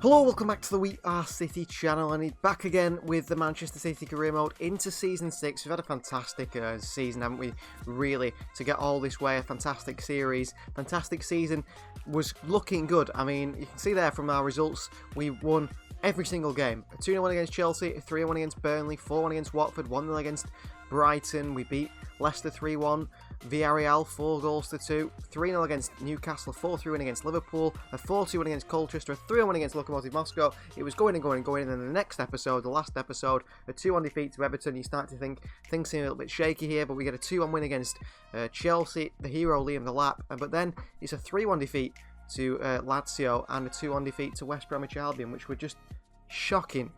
Hello, welcome back to the We Are City channel, and back again with the Manchester City career mode into Season 6. We've had a fantastic season, haven't we, really, to get all this way, a fantastic series, fantastic season, was looking good. I mean, you can see there from our results, we won every single game. A 2-0 win against Chelsea, a 3-1 against Burnley, 4-1 against Watford, 1-0 against Brighton, we beat Leicester 3-1, Villarreal 4-2, 3-0 against Newcastle, a 4-3 win against Liverpool, a 4-2 win against Colchester, a 3-1 win against Lokomotiv Moscow. It was going and going and going, and then the next episode, the last episode, a 2-1 defeat to Everton. You start to think things seem a little bit shaky here, but we get a 2-1 win against Chelsea, the hero Liam Delap, but then it's a 3-1 defeat to Lazio and a 2-1 defeat to West Bromwich Albion, which were just shocking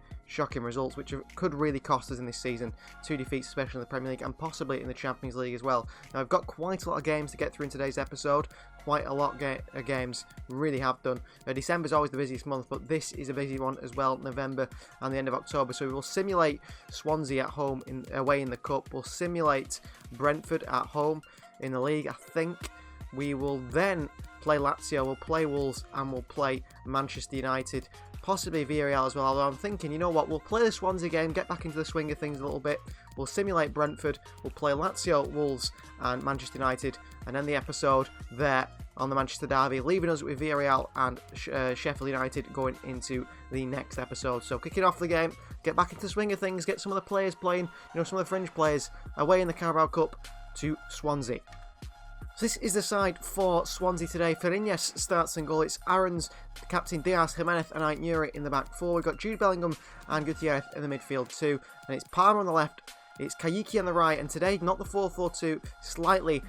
results, which could really cost us in this season. 2 defeats, especially in the Premier League and possibly in the Champions League as well. Now, I've got quite a lot of games to get through in today's episode. Quite a lot of games, really have done. December's always the busiest month, but this is a busy one as well, November and the end of October. So we will simulate Swansea at home, away in the Cup. We'll simulate Brentford at home in the league. I think we will then play Lazio, we'll play Wolves, and we'll play Manchester United. Possibly Villarreal as well, although I'm thinking, you know what, we'll play the Swansea game, get back into the swing of things a little bit. We'll simulate Brentford, we'll play Lazio, Wolves and Manchester United, and end the episode there on the Manchester Derby, leaving us with Villarreal and Sheffield United going into the next episode. So kicking off the game, get back into the swing of things, get some of the players playing, some of the fringe players away in the Carabao Cup to Swansea. So this is the side for Swansea today. Fariñas starts in goal. It's Aarons, captain Diaz, Jimenez and Aitnuri in the back four. We've got Jude Bellingham and Gutierrez in the midfield too. And it's Palmer on the left, it's Kayiki on the right. And today, not the 4-4-2, slightly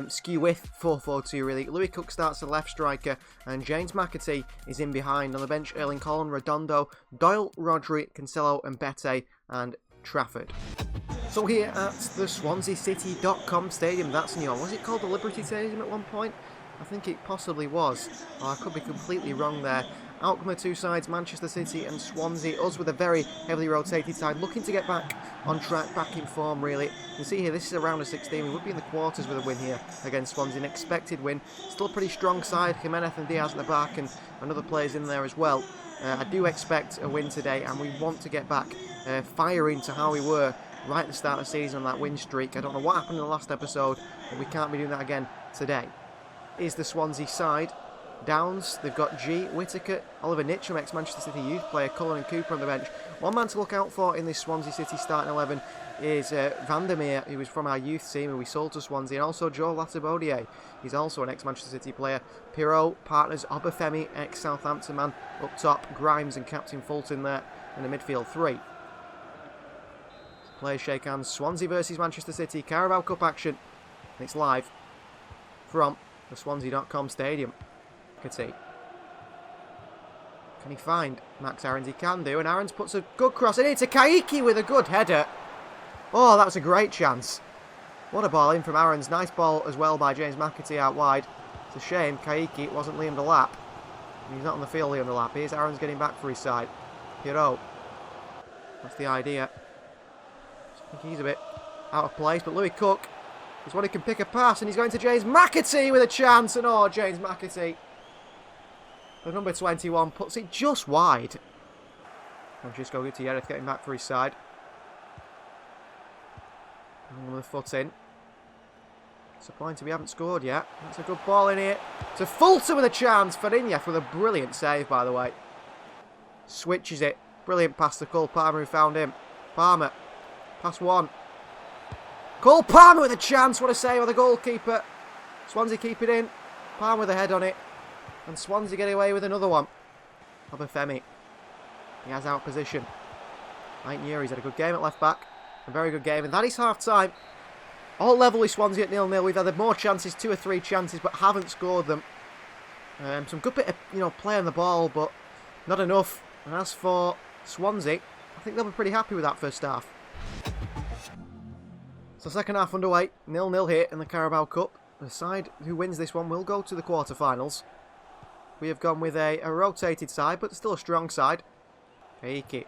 skew with 4-4-2 really. Louis Cook starts the left striker and James McAtee is in behind. On the bench, Erling Haaland, Redondo, Doyle, Rodri, Cancelo and Bete and Trafford. So here at the SwanseaCity.com stadium, that's new. Was it called the Liberty Stadium at one point? I think it possibly was. Oh, I could be completely wrong there. Outcome of two sides, Manchester City and Swansea. Us with a very heavily rotated side, looking to get back on track, back in form really. You can see here, this is a round of 16. We would be in the quarters with a win here against Swansea. An expected win. Still a pretty strong side. Jimenez and Diaz at the back and other players in there as well. I do expect a win today and we want to get back firing to how we were right at the start of the season on that win streak. I don't know what happened in the last episode, but we can't be doing that again today. Is the Swansea side. Downs, they've got G, Whittaker, Oliver Mitchell, ex-Manchester City youth player, Cullen and Cooper on the bench. One man to look out for in this Swansea City starting 11 is Vandermeer, who was from our youth team and we sold to Swansea, and also Joe Latabodier. He's also an ex-Manchester City player. Pirot, partners, Obafemi, ex-Southampton man up top, Grimes and Captain Fulton there in the midfield three. Players shake hands. Swansea versus Manchester City, Carabao Cup action. And it's live from the Swansea.com stadium. Can he find Max Aarons? He can do, and Aarons puts a good cross in. It's a Kayiki with a good header. Oh, that was a great chance. What a ball in from Aarons. Nice ball as well by James McAtee out wide. It's a shame Kayiki, it wasn't Liam Delap. He's not on the field, Liam Delap. Here's Aarons getting back for his side. Pirot. That's the idea. I think he's a bit out of place, but Louis Cook is one who can pick a pass, and he's going to James McAtee with a chance, and oh, James McAtee, the number 21, puts it just wide. Francisco Gutierrez getting back for his side. And with the foot in. Disappointed we haven't scored yet. That's a good ball in here. To Fulton with a chance. Fariñas with a brilliant save, by the way. Switches it. Brilliant pass to Cole Palmer, who found him. Palmer. Pass one. Cole Palmer with a chance. What a save by the goalkeeper. Swansea keep it in. Palmer with a head on it. And Swansea get away with another one. Obafemi. He has out position. Aitnuri's had a good game at left back. A very good game. And that is half time. All level with Swansea at 0-0. We've had more chances, 2 or 3 chances, but haven't scored them. Some good bit of play on the ball, but not enough. And as for Swansea, I think they'll be pretty happy with that first half. So second half underway, 0-0 here in the Carabao Cup. The side who wins this one will go to the quarter-finals. We have gone with a rotated side, but still a strong side. Kayiki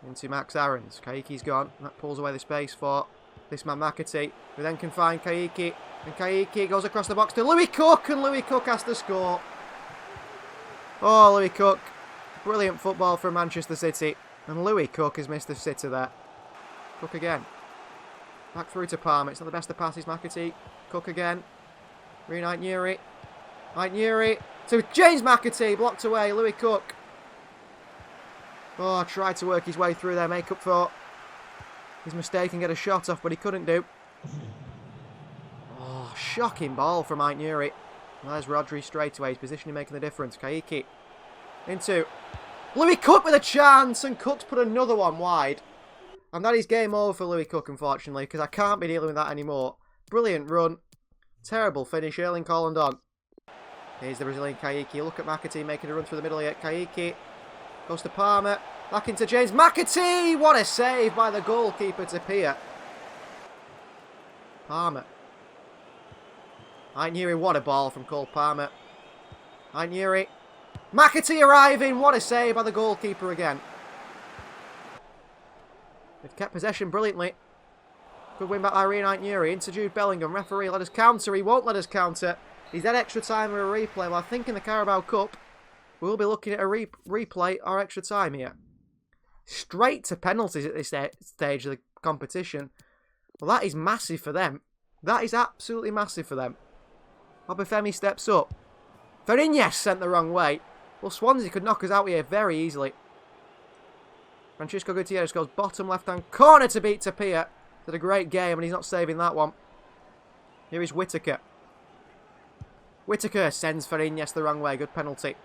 into Max Aarons. Kaiki's gone. That pulls away the space for this man McAtee. We then can find Kayiki. And Kayiki goes across the box to Louis Cook. And Louis Cook has to score. Oh, Louis Cook. Brilliant football from Manchester City. And Louis Cook has missed the sitter there. Cook again. Back through to Palmer. It's not the best of passes, McAtee. Cook again. Reunite Nuri. Nuri to James McAtee. Blocked away. Louis Cook. Oh, tried to work his way through there. Make up for his mistake and get a shot off, but he couldn't do. Oh, shocking ball from Nuri. There's Rodri straight away. His positioning making the difference. Kaiki into Louis Cook with a chance, and Cook's put another one wide. And that is game over for Louis Cook, unfortunately, because I can't be dealing with that anymore. Brilliant run. Terrible finish. Erling Haaland on. Here's the Brazilian Kaiki. Look at McAtee making a run through the middle here. Kaiki goes to Palmer. Back into James McAtee. What a save by the goalkeeper to Pia. Palmer. Nuri, what a ball from Cole Palmer. Nuri. McAtee arriving. What a save by the goalkeeper again. They've kept possession brilliantly. Good win back by Nuri. Into Jude Bellingham. Referee let us counter. He won't let us counter. He's had extra time or a replay. Well, I think in the Carabao Cup, we'll be looking at a replay or extra time here. Straight to penalties at this stage of the competition. Well, that is massive for them. That is absolutely massive for them. Obafemi steps up. Fariñas sent the wrong way. Well, Swansea could knock us out here very easily. Francisco Gutierrez goes bottom left-hand corner to beat Tapia. Did a great game, and he's not saving that one. Here is Whittaker. Whittaker sends Fariñas the wrong way. Good penalty.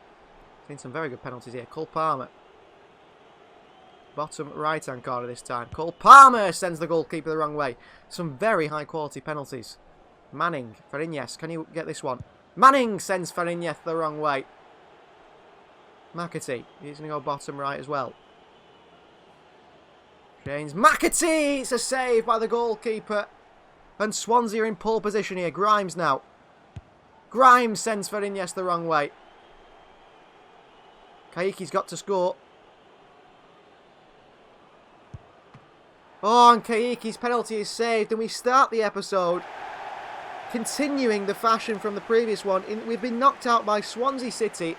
Seen some very good penalties here. Cole Palmer. Bottom right-hand corner this time. Cole Palmer sends the goalkeeper the wrong way. Some very high-quality penalties. Manning. Fariñas. Can you get this one? Manning sends Fariñas the wrong way. McAtee. He's going to go bottom right as well. James McAtee! It's a save by the goalkeeper. And Swansea are in pole position here. Grimes now. Grimes sends Fariñas the wrong way. Kaiki's got to score. Oh, and Kaiki's penalty is saved. And we start the episode continuing the fashion from the previous one. We've been knocked out by Swansea City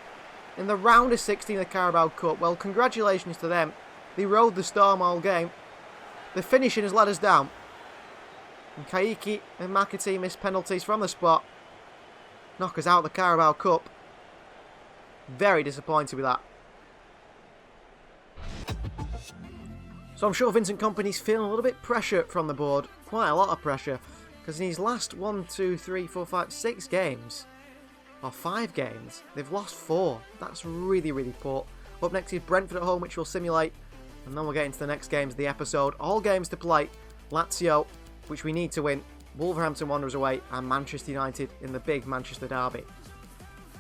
in the round of 16 of the Carabao Cup. Well, congratulations to them. They rode the storm all game. The finishing has let us down. And Kaiki and McAtee miss penalties from the spot. Knock us out of the Carabao Cup. Very disappointed with that. So I'm sure Vincent Kompany's feeling a little bit pressure from the board. Quite a lot of pressure. Because in his last 6 games, or 5 games, they've lost 4. That's really, really poor. Up next is Brentford at home, which we'll simulate. And then we'll get into the next games of the episode. All games to play. Lazio, which we need to win. Wolverhampton Wanderers away. And Manchester United in the big Manchester derby.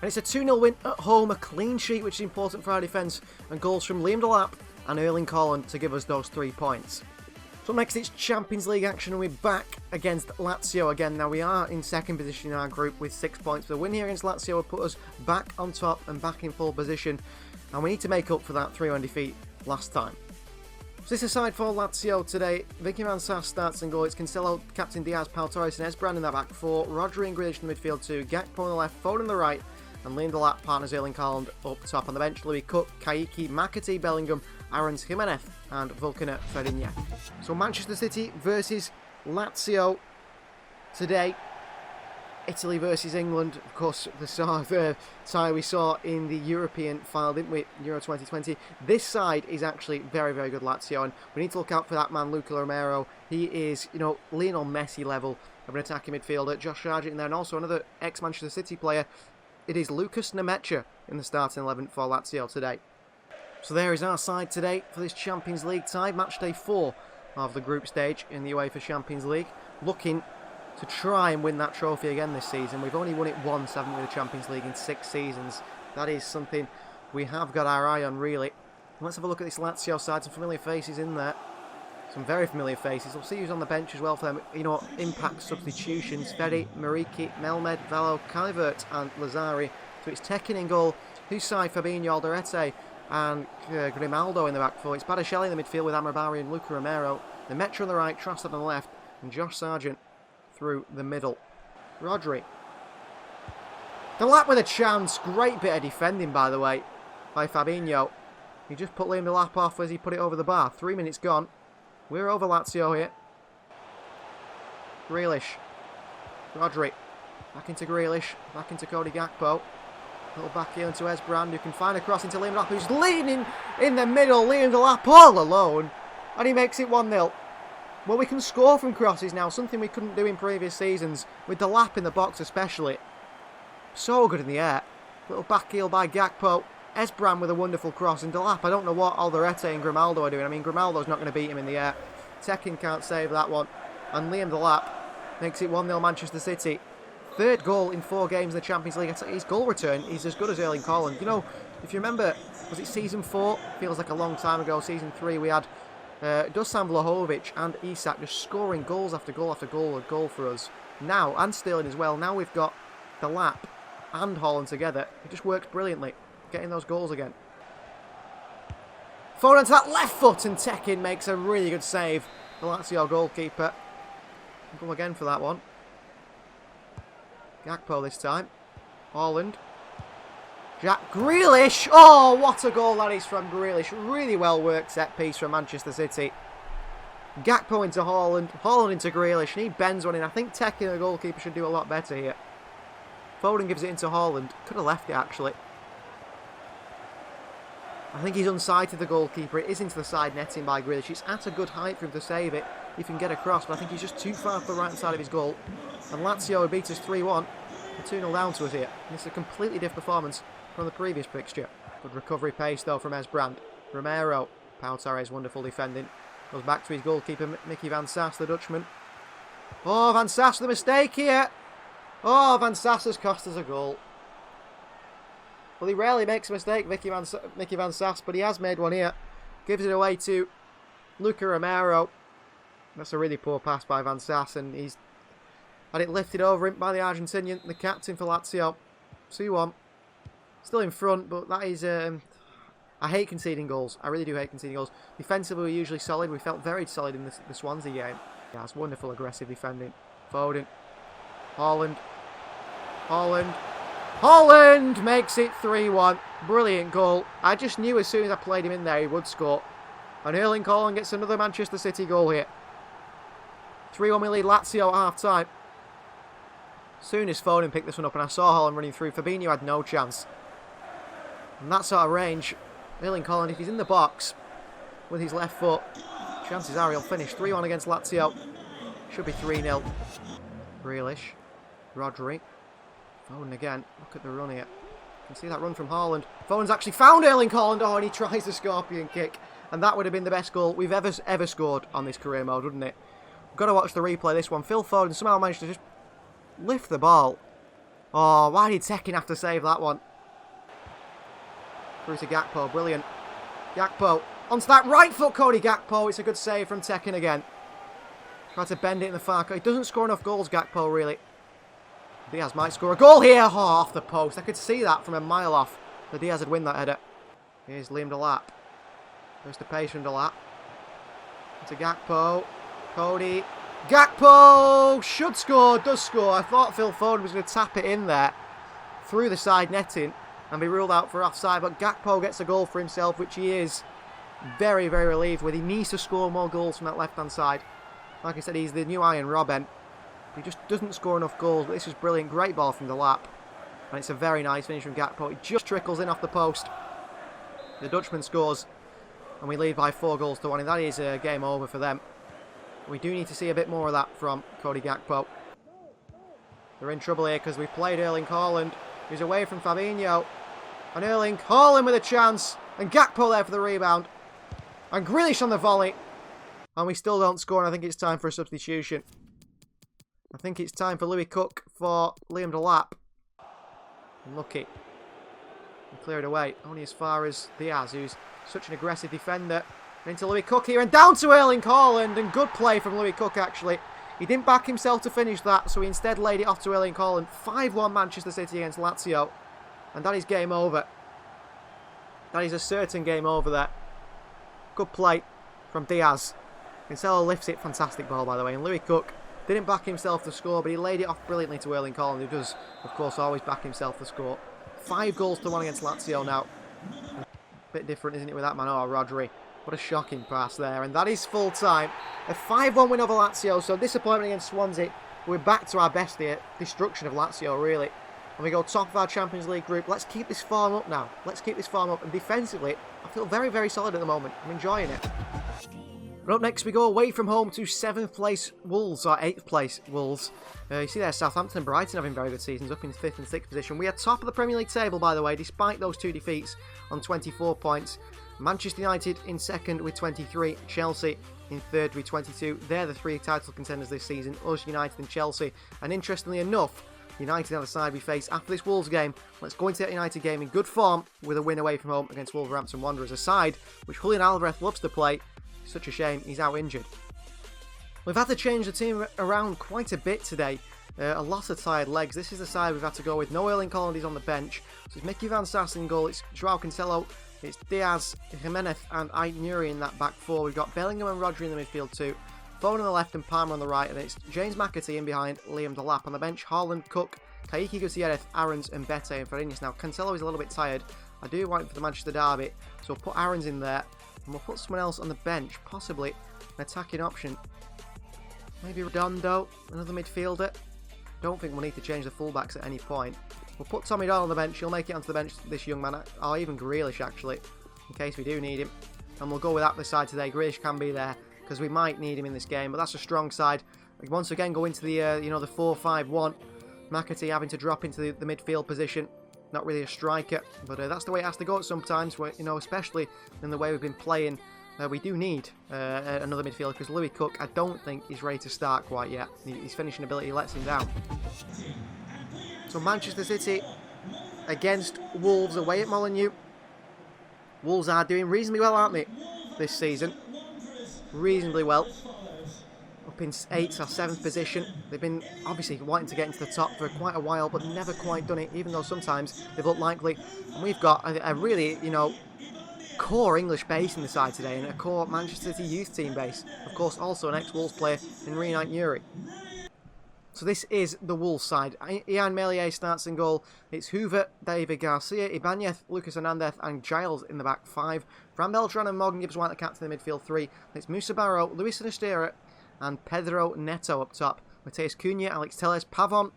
And it's a 2-0 win at home. A clean sheet, which is important for our defence. And goals from Liam Delap and Erling Haaland to give us those 3 points. So next it's Champions League action, and we're back against Lazio again. Now we are in second position in our group with 6 points. The win here against Lazio will put us back on top and back in full position. And we need to make up for that 3-1 defeat last time. So this aside for Lazio today, Vicky Van Sass starts in goal. It's Cancelo, Captain Diaz, Pau Torres and Esbrand in that back 4. Rodri and Grealish in the midfield 2. Gakpo on the left, Foden on the right. And Liam Delap partners Erling Haaland up top. On the bench, Louis Cook, Kaiki, McAtee, Bellingham, Aarons, Jimenez and Vulcaner Fariñas. So Manchester City versus Lazio today. Italy versus England, of course, the tie we saw in the European final, didn't we? Euro 2020. This side is actually very, very good Lazio, and we need to look out for that man, Luca Romero. He is, Lionel Messi level of an attacking midfielder. Josh Sargent in there, and also another ex-Manchester City player. It is Lucas Nemecha in the starting 11 for Lazio today. So there is our side today for this Champions League tie. Match day 4 of the group stage in the UEFA Champions League. Looking to try and win that trophy again this season. We've only won it once, haven't we, the Champions League in 6 seasons. That is something we have got our eye on, really. Let's have a look at this Lazio side. Some familiar faces in there. Some very familiar faces. We'll see who's on the bench as well for them. Impact substitutions. Ferry, Mariki, Melmed, Valo, Calvert and Lazari. So it's Tekin in goal. Husai, Fabinho, Alderete and Grimaldo in the back 4. It's Badacelli in the midfield with Amrabawi and Luca Romero. The Metro on the right, Trossard on the left and Josh Sargent through the middle. Rodri. Delap with a chance. Great bit of defending, by the way, by Fabinho. He just put Liam Delap off as he put it over the bar. 3 minutes gone. We're over Lazio here. Grealish. Rodri. Back into Grealish. Back into Cody Gakpo. Little back heel into Esbrand, who can find a cross into Liam Delap, who's leaning in the middle. Liam Delap all alone. And he makes it 1-0. Well, we can score from crosses now, something we couldn't do in previous seasons, with Delap in the box especially. So good in the air. Little back heel by Gakpo. Esbrand with a wonderful cross, and Delap, I don't know what Alderete and Grimaldo are doing. I mean, Grimaldo's not going to beat him in the air. Tekin can't save that one. And Liam Delap makes it 1-0 Manchester City. Third goal in 4 games in the Champions League. His goal return is as good as Erling Haaland. You know, if you remember, was it season 4? Feels like a long time ago. Season 3, we had Dusan Vlahovic and Isak just scoring goals after goal after goal for us. Now, and Sterling as well. Now we've got Delap and Haaland together. It just works brilliantly. Getting those goals again. Foden to that left foot, and Tekin makes a really good save. The Lazio goalkeeper. Go again for that one. Gakpo this time. Haaland. Jack Grealish. Oh, what a goal that is from Grealish. Really well worked set piece from Manchester City. Gakpo into Haaland. Haaland into Grealish. And he bends one in. I think Tekin, the goalkeeper, should do a lot better here. Foden gives it into Haaland. Could have left it, actually. I think he's unsighted, the goalkeeper. It is into the side netting by Grealish. It's at a good height for him to save it. He can get across, but I think he's just too far to the right side of his goal. And Lazio beat us 3-1. 2-0 down to us here. And it's a completely different performance from the previous fixture. Good recovery pace, though, from Esbrand. Romero. Pau Torres, wonderful defending. Goes back to his goalkeeper, Mickey Van Sass, the Dutchman. Oh, Van Sass, the mistake here. Oh, Van Sass has cost us a goal. Well, he rarely makes a mistake, Mickey Van Sass, but he has made one here. Gives it away to Luca Romero. That's a really poor pass by Van Sass, and he's had it lifted over him by the Argentinian, the captain for Lazio. 2-1. Still in front, but that is... I hate conceding goals. I really do hate conceding goals. Defensively, we're usually solid. We felt very solid in the Swansea game. Yeah, it's wonderful aggressive defending. Foden. Haaland. Haaland. Haaland makes it 3-1. Brilliant goal. I just knew as soon as I played him in there he would score. And Erling Haaland gets another Manchester City goal here. 3-1 we lead Lazio at half-time. Soon as Foden picked this one up and I saw Haaland running through, Fabinho had no chance. And that sort of range, Erling Haaland, if he's in the box with his left foot, chances are he'll finish. 3-1 against Lazio. Should be 3-0. Grealish. Rodri. Foden again. Look at the run here. You can see that run from Haaland. Foden's actually found Erling Haaland. Oh, and he tries the scorpion kick. And that would have been the best goal we've ever scored on this career mode, wouldn't it? We've got to watch the replay of this one. Phil Foden somehow managed to just lift the ball. Oh, why did Tekin have to save that one? Through to Gakpo. Brilliant. Gakpo. Onto that right foot, Cody Gakpo. It's a good save from Tekin again. Tried to bend it in the far corner. He doesn't score enough goals, Gakpo, really. Diaz might score a goal here. Oh, off the post. I could see that from a mile off. The Diaz would win that header. Here's Liam Delap. There's the pace from Delap. To Gakpo. Cody. Gakpo should score, does score. I thought Phil Foden was going to tap it in there through the side netting and be ruled out for offside, but Gakpo gets a goal for himself, which he is very, very relieved with. He needs to score more goals from that left-hand side. Like I said, he's the new Iron Robben. He just doesn't score enough goals, but this is brilliant. Great ball from Delap. And it's a very nice finish from Gakpo. It just trickles in off the post. The Dutchman scores, and we lead by 4-1, and that is a game over for them. We do need to see a bit more of that from Cody Gakpo. They're in trouble here because we've played Erling Haaland, who's away from Fabinho. And Erling Haaland with a chance. And Gakpo there for the rebound. And Grealish on the volley. And we still don't score, and I think it's time for a substitution. I think it's time for Louis Cook for Liam Delap. Unlucky. And clear it away. Only as far as Diaz, who's such an aggressive defender. Into Louis Cook here, and down to Erling Haaland, and good play from Louis Cook, actually. He didn't back himself to finish that, so he instead laid it off to Erling Haaland. 5-1 Manchester City against Lazio, and that is game over. That is a certain game over there. Good play from Diaz. Cancelo lifts it, fantastic ball, by the way, and Louis Cook didn't back himself to score, but he laid it off brilliantly to Erling Haaland, who does, of course, always back himself to score. 5-1 against Lazio now. bit different, isn't it, with that man? Oh, Rodri. What a shocking pass there. And that is full time. A 5-1 win over Lazio. So disappointment against Swansea. We're back to our best here. Destruction of Lazio, really. And we go top of our Champions League group. Let's keep this form up now. Let's keep this form up. And defensively, I feel very, very solid at the moment. I'm enjoying it. But up next, we go away from home to 7th place Wolves, or 8th place Wolves. You see there, Southampton and Brighton having very good seasons, up in 5th and 6th position. We are top of the Premier League table, by the way, despite those 2 defeats on 24 points. Manchester United in 2nd with 23, Chelsea in 3rd with 22. They're the 3 title contenders this season, us, United and Chelsea. And interestingly enough, United are the side we face after this Wolves game. Let's go into that United game in good form with a win away from home against Wolverhampton Wanderers, a side which Julian Alvarez loves to play. Such a shame he's out injured. We've had to change the team around quite a bit today. A lot of tired legs. This is the side we've had to go with. No Erling Haaland on the bench. So it's Mickey Van Sass in goal. It's Joao Cancelo. It's Diaz, Jimenez and Ait-Nouri in that back 4. We've got Bellingham and Rodri in the midfield too. Foden on the left and Palmer on the right. And it's James McAtee in behind, Liam Delap on the bench. Haaland, Cook, Kayiki Gutierrez, Aarons and Bete and Farinas. Now Cancelo is a little bit tired. I do want him for the Manchester derby. So we'll put Aarons in there. And we'll put someone else on the bench, possibly an attacking option. Maybe Redondo, another midfielder. Don't think we'll need to change the fullbacks at any point. We'll put Tommy Doyle on the bench. He'll make it onto the bench, this young man. Or even Grealish, actually, in case we do need him. And we'll go with that this side today. Grealish can be there, because we might need him in this game. But that's a strong side. We once again go into the, the 4-5-1. McAtee having to drop into the midfield position. Not really a striker, but that's the way it has to go sometimes, where, especially in the way we've been playing. We do need another midfielder, because Louis Cook, I don't think he's ready to start quite yet. His finishing ability lets him down. So Manchester City against Wolves away at Molineux. Wolves are doing reasonably well, aren't they, this season? Reasonably well. Up in 8th or 7th position. They've been obviously wanting to get into the top for quite a while, but never quite done it, even though sometimes they've looked likely. And we've got a really, core English base in the side today, and a core Manchester City youth team base. Of course, also an ex-Wolves player in Ait-Nouri. So this is the Wolves side. Ian Meslier starts in goal. It's Hoover, David Garcia, Ibanez, Lucas Hernandez and Giles in the back 5. Fran Beltran and Morgan Gibbs-White the captain in the midfield 3. It's Musa Barrow, Luis Sinistera and Pedro Neto up top. Mateus Cunha, Alex Telles, Pavon,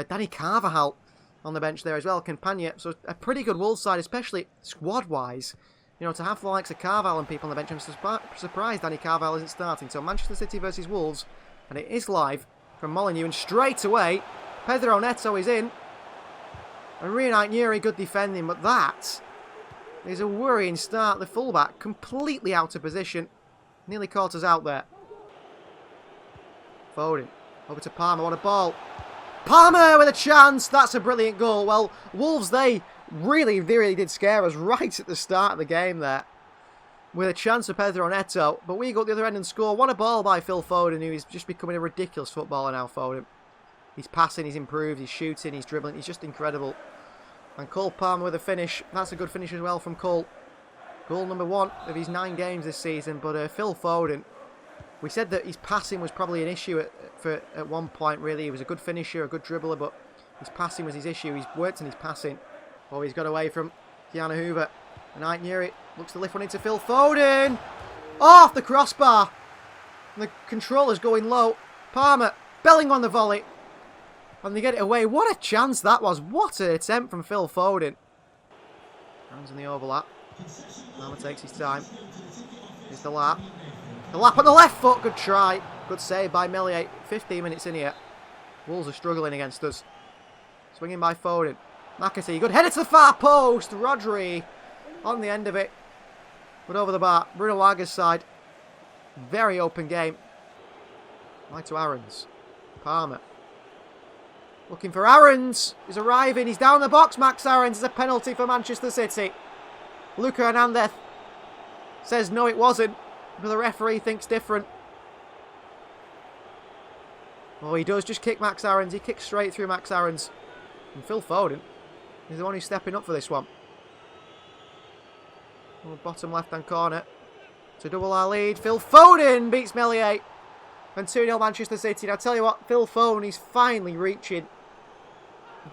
Danny Carvajal on the bench there as well, Campagna. So a pretty good Wolves side, especially squad-wise. To have the likes of Carvalho and people on the bench. I'm surprised Danny Carvalho isn't starting. So Manchester City versus Wolves, and it is live from Molineux, and straight away Pedro Neto is in. And Ait-Nouri, good defending, but that is a worrying start. The fullback completely out of position, nearly caught us out there. Foden over to Palmer. What a ball! Palmer with a chance. That's a brilliant goal. Well, Wolves, they really did scare us right at the start of the game there, with a chance for Pedro Neto. But we go at the other end and score. What a ball by Phil Foden, who is just becoming a ridiculous footballer now. Foden, he's passing, he's improved, he's shooting, he's dribbling, he's just incredible. And Cole Palmer with a finish. That's a good finish as well from Cole. Goal number 1 of his 9 games this season. But Phil Foden, we said that his passing was probably an issue at one point, really. He was a good finisher, a good dribbler, but his passing was his issue. He's worked on his passing. Oh, he's got away from Keanu Hoover. And Ait-Nouri looks to lift one into Phil Foden. Off the crossbar. And the controller's going low. Palmer, Bellingham on the volley. And they get it away. What a chance that was. What an attempt from Phil Foden. Hands in the overlap. Palmer takes his time. Here's the lap. The lap on the left foot. Good try. Good save by Meslier. 15 minutes in here. Wolves are struggling against us. Swinging by Foden. McAtee. Good header to the far post. Rodri on the end of it. But over the bar. Bruno Laga's side. Very open game. Right to Aarons. Palmer. Looking for Aarons. He's arriving. He's down the box. Max Aarons is a penalty for Manchester City. Luca Hernandez says no, it wasn't. But the referee thinks different. Oh, he does just kick Max Aarons. He kicks straight through Max Aarons. And Phil Foden is the one who's stepping up for this one. Oh, bottom left-hand corner. To double our lead. Phil Foden beats Meslier. And 2-0 Manchester City. And I tell you what, Phil Foden is finally reaching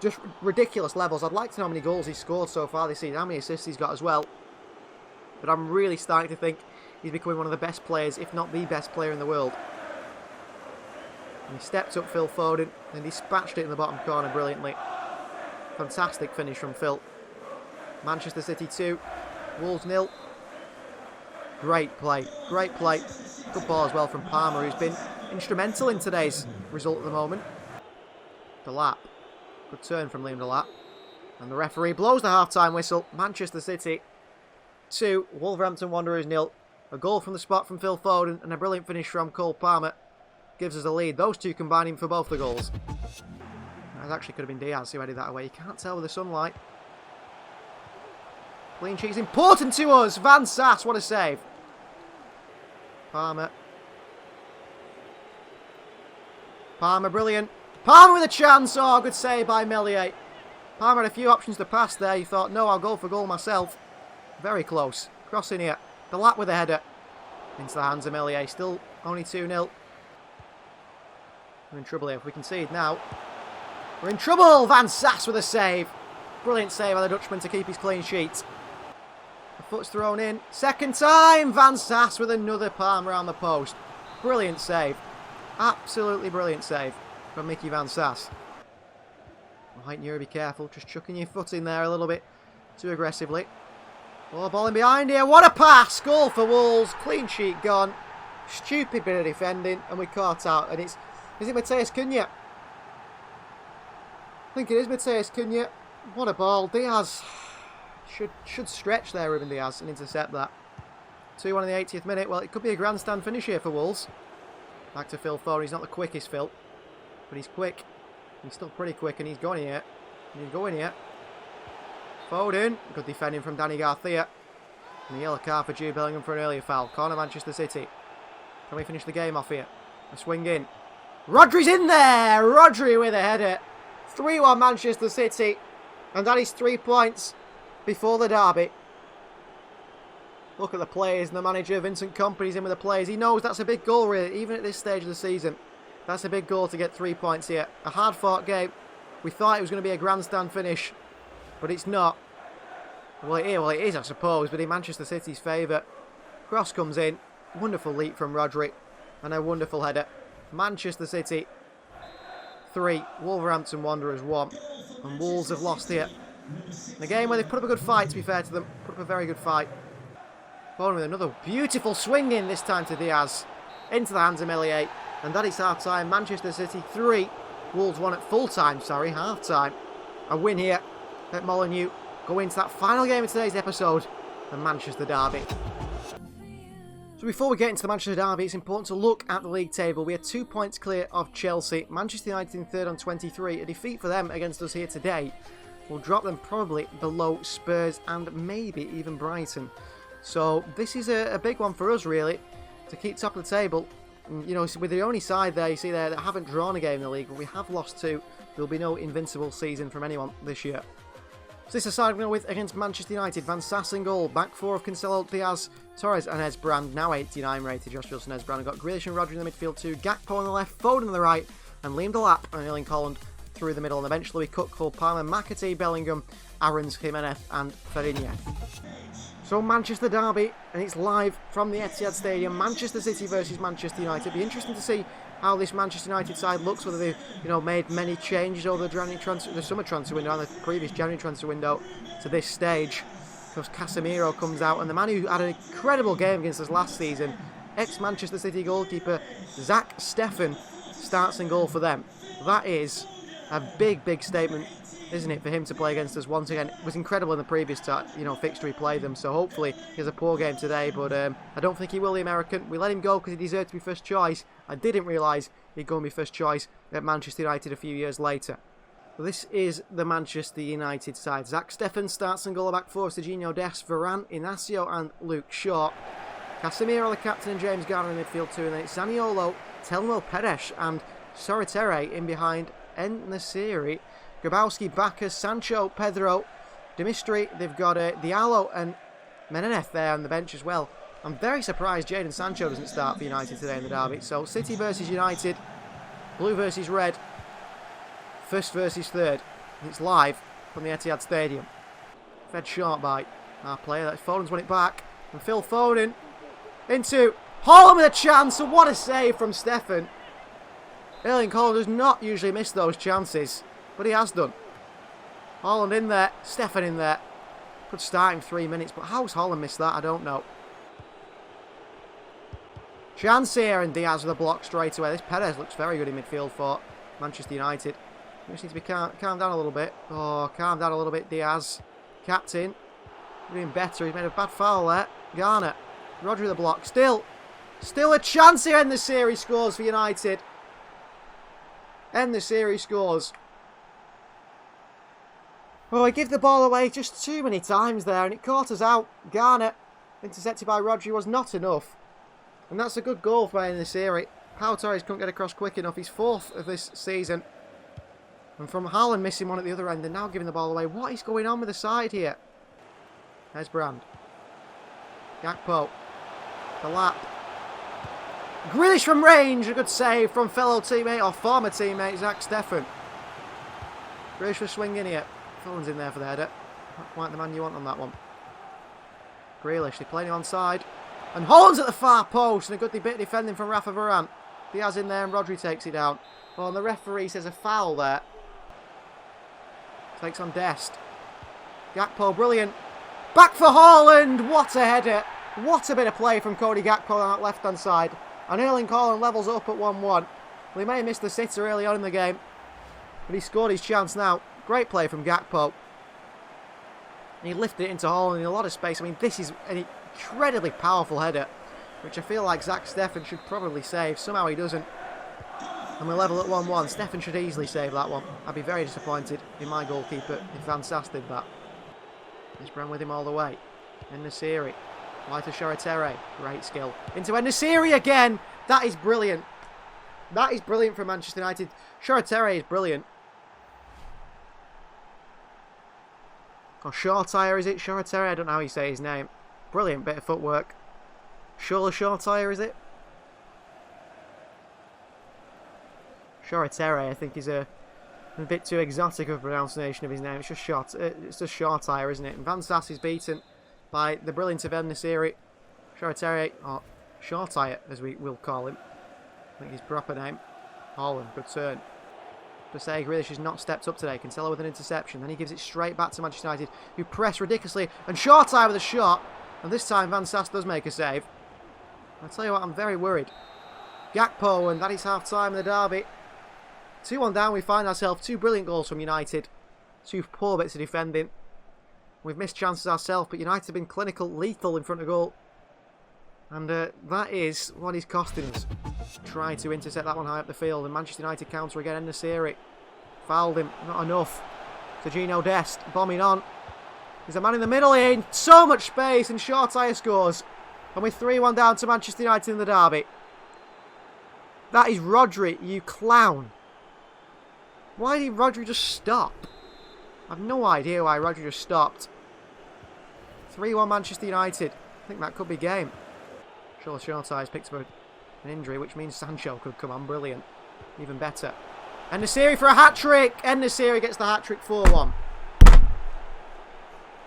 just ridiculous levels. I'd like to know how many goals he's scored so far this season. How many assists he's got as well. but I'm really starting to think he's becoming one of the best players, if not the best player in the world. And he stepped up Phil Foden and dispatched it in the bottom corner brilliantly. Fantastic finish from Phil. Manchester City 2, Wolves 0. Great play, great play. Good ball as well from Palmer, who's been instrumental in today's result at the moment. Delap. Good turn from Liam Delap. And the referee blows the half-time whistle. Manchester City 2, Wolverhampton Wanderers 0. A goal from the spot from Phil Foden and a brilliant finish from Cole Palmer gives us a lead. Those two combining for both the goals. That actually could have been Diaz who headed that away. You can't tell with the sunlight. Clean sheet's important to us. Van Sass, what a save. Palmer. Palmer, brilliant. Palmer with a chance. Oh, good save by Meslier. Palmer had a few options to pass there. He thought, no, I'll go for goal myself. Very close. Crossing here. The lap with a header. Into the hands of Meslier. Still only 2-0. We're in trouble here. If we concede now, we're in trouble. Van Sass with a save. Brilliant save by the Dutchman to keep his clean sheet. The foot's thrown in. Second time. Van Sass with another palm around the post. Brilliant save. Absolutely brilliant save from Mickey Van Sass. Right, you be careful. Just chucking your foot in there a little bit too aggressively. Oh, ball in behind here. What a pass. Goal for Wolves. Clean sheet gone. Stupid bit of defending. And we caught out. And is it Mateus Cunha? I think it is Mateus Cunha. What a ball. Diaz should stretch there, Ruben Diaz, and intercept that. 2-1 in the 80th minute. Well, it could be a grandstand finish here for Wolves. Back to Phil Foden. He's not the quickest, Phil. But he's quick. He's still pretty quick, and he's going here. And he's going here. Foden. Good defending from Danny Garcia. And the yellow card for Jude Bellingham for an earlier foul. Corner Manchester City. Can we finish the game off here? A swing in. Rodri's in there! Rodri with a header. 3-1 Manchester City. And that is 3 points before the derby. Look at the players and the manager. Vincent Kompany's in with the players. He knows that's a big goal, really, even at this stage of the season. That's a big goal to get 3 points here. A hard-fought game. We thought it was going to be a grandstand finish, but it's not. Well, it is, I suppose, but in Manchester City's favour. Cross comes in. Wonderful leap from Rodri. And a wonderful header. Manchester City 3, Wolverhampton Wanderers 1. And Wolves have lost here. In a game where they've put up a good fight, to be fair to them. Put up a very good fight. Foden with another beautiful swing in, this time to Diaz. Into the hands of Meslier. And that is half-time. Manchester City 3. Wolves 1 at full-time, half-time. A win here at Molineux. Go into that final game of today's episode. The Manchester Derby. So before we get into the Manchester Derby, it's important to look at the league table. We are 2 points clear of Chelsea. Manchester United in third on 23. A defeat for them against us here today will drop them probably below Spurs and maybe even Brighton. So this is a big one for us, really, to keep top of the table. You know, with the only side there, you see there, that haven't drawn a game in the league, but we have lost 2. There will be no invincible season from anyone this year. So this is the side we're going with against Manchester United. Van Sass in goal. Back 4 of Cancelo, Diaz, Torres and Esbrand. Now 89 rated. Josh Wilson, Esbrand. We've got Grealish and Rodri in the midfield too. Gakpo on the left, Foden on the right. And Liam Delap and Erling Haaland through the middle. And eventually Cook, Cole Palmer, McAtee, Bellingham, Aarons, Jimenez and Ferinha. So Manchester Derby, and it's live from the Etihad Stadium. Manchester City versus Manchester United. It'll be interesting to see how this Manchester United side looks, whether they've made many changes over the summer transfer window and the previous January transfer window to this stage. Because Casemiro comes out, and the man who had an incredible game against us last season, ex-Manchester City goalkeeper Zach Steffen, starts in goal for them. That is a big, big statement, isn't it, for him to play against us once again. It was incredible in the previous fixture he played them, so hopefully he has a poor game today, but I don't think he will, the American. We let him go because he deserved to be first choice. I didn't realise he'd go and be first choice at Manchester United a few years later. Well, this is the Manchester United side. Zach Steffen starts in goal, back 4, Serginho Dest, Varane, Inacio and Luke Shaw. Casemiro, the captain, and James Garner in midfield too, and then it's Zaniolo, Telmo Peres and Soritere in behind En-Nesyri. Grabowski, Bacchus, Sancho, Pedro, Demistri. They've got Diallo and Meneneth there on the bench as well. I'm very surprised Jadon Sancho doesn't start for United today in the derby. So City versus United, blue versus red, first versus third. And it's live from the Etihad Stadium. Fed short by our player. Foden's won it back. And Phil Foden into Haaland with a chance. And what a save from Stefan. Erling Haaland does not usually miss those chances, but he has done. Haaland in there. Stefan in there. Could start in 3 minutes, but how's Haaland missed that? I don't know. Chance here, and Diaz with a block straight away. This Perez looks very good in midfield for Manchester United. We just need to be calm down a little bit. Oh, calm down a little bit, Diaz. Captain. Doing better. He's made a bad foul there. Garner. Rodri the block. Still a chance here. End the series scores for United. End the series scores. Oh, he gave the ball away just too many times there, and it caught us out. Garner, intercepted by Rodri, was not enough. And that's a good goal for in the series. Pau Torres couldn't get across quick enough. He's 4th of this season. And from Haaland missing one at the other end, they're now giving the ball away. What is going on with the side here? There's Brand. Gakpo. The lap. Grealish from range. A good save from fellow teammate, or former teammate, Zach Steffen. Grealish was swinging here. Foden's in there for the header. Not quite the man you want on that one. Grealish, they're playing him onside. And Haaland's at the far post. And a good bit of defending from Rafa Varane. Diaz in there and Rodri takes it down. Well, and the referee says a foul there. Takes on Dest. Gakpo, brilliant. Back for Haaland. What a header. What a bit of play from Cody Gakpo on that left-hand side. And Erling Haaland levels up at 1-1. Well, he may have missed the sitter early on in the game, but he scored his chance now. Great play from Gakpo. He lifted it into Haaland in a lot of space. I mean, this is an incredibly powerful header, which I feel like Zach Steffen should probably save. Somehow he doesn't. And we're level at 1-1. Steffen should easily save that one. I'd be very disappointed in my goalkeeper if Van Sass did that. He's run with him all the way. En-Nesyri. Wide to Sharatere. Great skill. Into En-Nesyri again. That is brilliant. That is brilliant for Manchester United. Sharatere is brilliant. Or Shortire, is it? Sharatere? I don't know how you say his name. Brilliant bit of footwork. Shortire, is it? Sharatere, I think, is a bit too exotic of a pronunciation of his name. It's just Shortire, isn't it? And Van Sass is beaten by the brilliant of En-Nesyri. Sharatere, or Shortire, as we will call him. I think his proper name. Haaland, good turn. To say Grealish has not stepped up today. Cancelo with an interception. Then he gives it straight back to Manchester United, who press ridiculously. And Shortire with a shot. And this time Van Sass does make a save. I'll tell you what, I'm very worried. Gakpo, and that is half-time in the derby. 2-1 down, we find ourselves 2 brilliant goals from United. 2 poor bits of defending. We've missed chances ourselves, but United have been clinical, lethal in front of goal. And that is what is costing us. Trying to intercept that one high up the field. And Manchester United counter again. En-Nesyri fouled him. Not enough. Sergio Dest bombing on. There's a man in the middle here in so much space. And Shortire scores. And we're 3-1 down to Manchester United in the derby. That is Rodri, you clown. Why did Rodri just stop? I've no idea why Rodri just stopped. 3-1 Manchester United. I think that could be game. Sure, Shortire's picked up an injury, which means Sancho could come on. Brilliant. Even better. En-Nesyri for a hat-trick. En-Nesyri gets the hat-trick 4-1.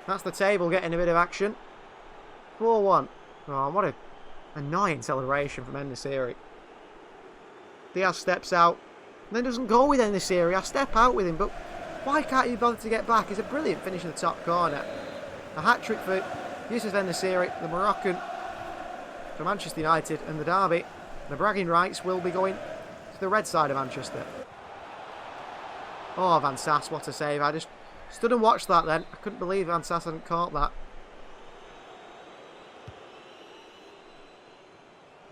That's the table getting a bit of action. 4-1. Oh, what an annoying celebration from En-Nesyri. Diaz steps out. And then doesn't go with En-Nesyri. I step out with him, but why can't you bother to get back? It's a brilliant finish in the top corner. A hat-trick for Yusuf En-Nesyri, the Moroccan, for Manchester United, and the derby. The bragging rights will be going to the red side of Manchester. Oh, Van Sass, what a save. I just stood and watched that then. I couldn't believe Van Sass hadn't caught that.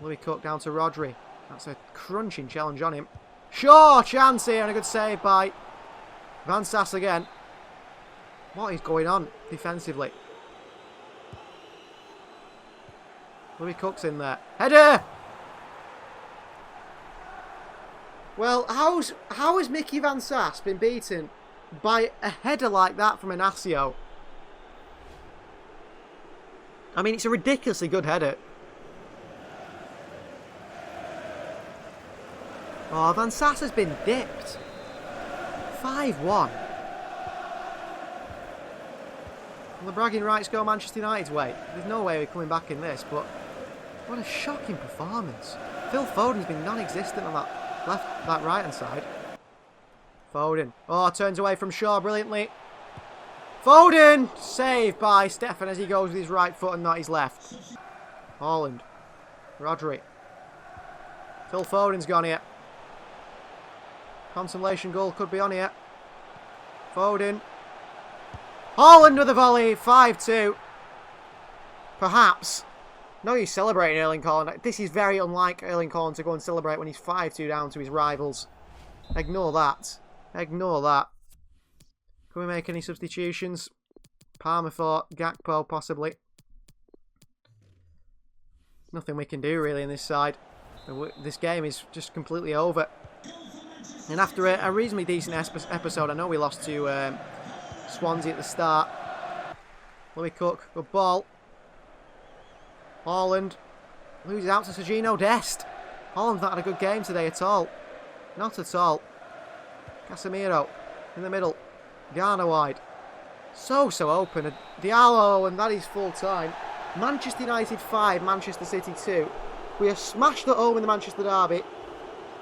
Louis Cook down to Rodri. That's a crunching challenge on him. Sure, chance here, and a good save by Van Sass again. What is going on defensively? Louis Cook's in there. Header! Well, how has Mickey Van Sass been beaten by a header like that from Inacio? I mean, it's a ridiculously good header. Oh, Van Sass has been dipped. 5-1. Will the bragging rights go Manchester United's way? There's no way we're coming back in this, but what a shocking performance. Phil Foden's been non-existent on that right-hand side. Foden. Oh, turns away from Shaw brilliantly. Foden! Saved by Stefan as he goes with his right foot and not his left. Haaland. Rodri. Phil Foden's gone here. Consolation goal could be on here. Foden. Haaland with a volley. 5-2. Perhaps. No use celebrating Erling Haaland. This is very unlike Erling Haaland to go and celebrate when he's 5-2 down to his rivals. Ignore that. Ignore that. Can we make any substitutions? Palmer for Gakpo, possibly. Nothing we can do, really, in this side. This game is just completely over. And after a reasonably decent episode, I know we lost to Swansea at the start. Louis Cook, good ball. Haaland loses out to Sergino Dest. Haaland's not had a good game today at all. Not at all. Casemiro in the middle. Garner wide. So open. Diallo, and that is full time. Manchester United 5, Manchester City 2. We are smashed at home in the Manchester derby.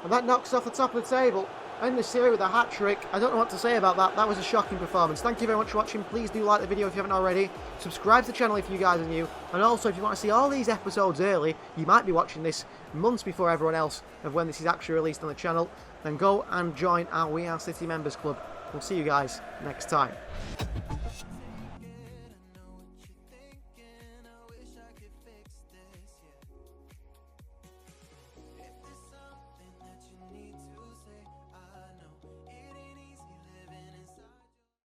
And that knocks us off the top of the table. In the series with a hat-trick. I don't know what to say about that. That was a shocking performance. Thank you very much for watching. Please do like the video if you haven't already. Subscribe to the channel if you guys are new. And also, if you want to see all these episodes early, you might be watching this months before everyone else of when this is actually released on the channel, then go and join our We Are City Members Club. We'll see you guys next time.